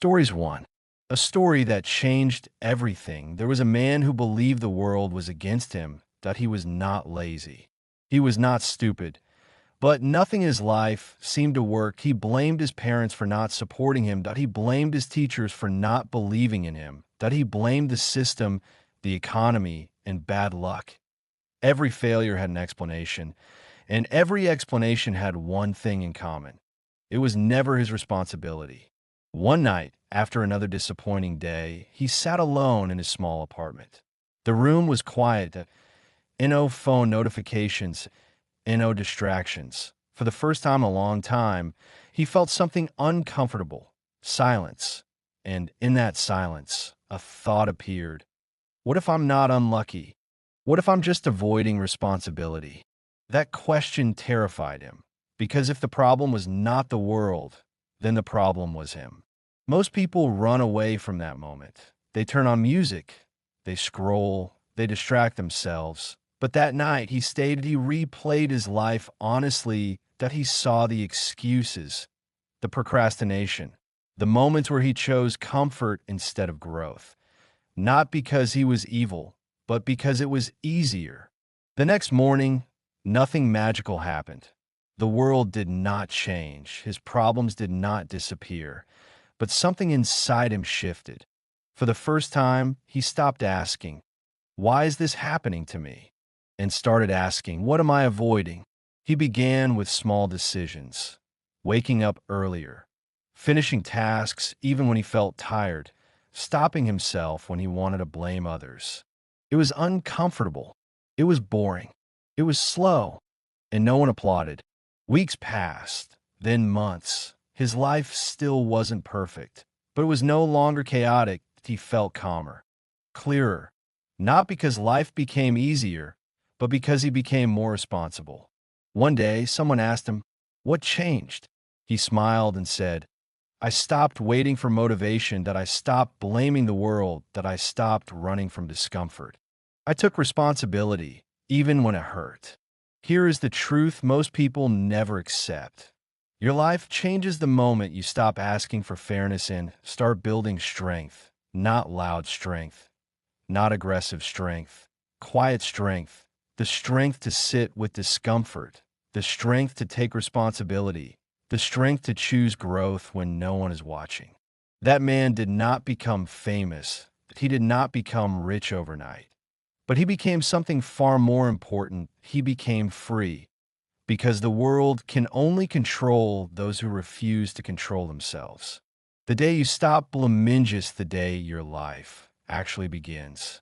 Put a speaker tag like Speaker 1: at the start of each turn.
Speaker 1: Stories 1. A story that changed everything. There was a man who believed the world was against him, that he was not lazy. He was not stupid. But nothing in his life seemed to work. He blamed his parents for not supporting him, that he blamed his teachers for not believing in him, that he blamed the system, the economy, and bad luck. Every failure had an explanation, and every explanation had one thing in common. It was never his responsibility. One night, after another disappointing day, he sat alone in his small apartment. The room was quiet, no phone notifications, no distractions. For the first time in a long time, he felt something uncomfortable, silence. And in that silence, a thought appeared. What if I'm not unlucky? What if I'm just avoiding responsibility? That question terrified him, because if the problem was not the world, then the problem was him. Most people run away from that moment. They turn on music, they scroll, they distract themselves. But that night, he stated he replayed his life honestly, that he saw the excuses, the procrastination, the moments where he chose comfort instead of growth. Not because he was evil, but because it was easier. The next morning, nothing magical happened. The world did not change. His problems did not disappear. But something inside him shifted. For the first time, he stopped asking, "Why is this happening to me?" and started asking, "What am I avoiding?" He began with small decisions, waking up earlier, finishing tasks even when he felt tired, stopping himself when he wanted to blame others. It was uncomfortable. It was boring. It was slow, and no one applauded. Weeks passed, then months. His life still wasn't perfect, but it was no longer chaotic. He felt calmer, clearer, not because life became easier, but because he became more responsible. One day, someone asked him, "What changed?" He smiled and said, "I stopped waiting for motivation, that I stopped blaming the world, that I stopped running from discomfort. I took responsibility, even when it hurt." Here is the truth most people never accept. Your life changes the moment you stop asking for fairness and start building strength. Not loud strength, not aggressive strength, quiet strength, the strength to sit with discomfort, the strength to take responsibility, the strength to choose growth when no one is watching. That man did not become famous. He did not become rich overnight. But he became something far more important. He became free. Because the world can only control those who refuse to control themselves. The day you stop blaming, the day your life actually begins.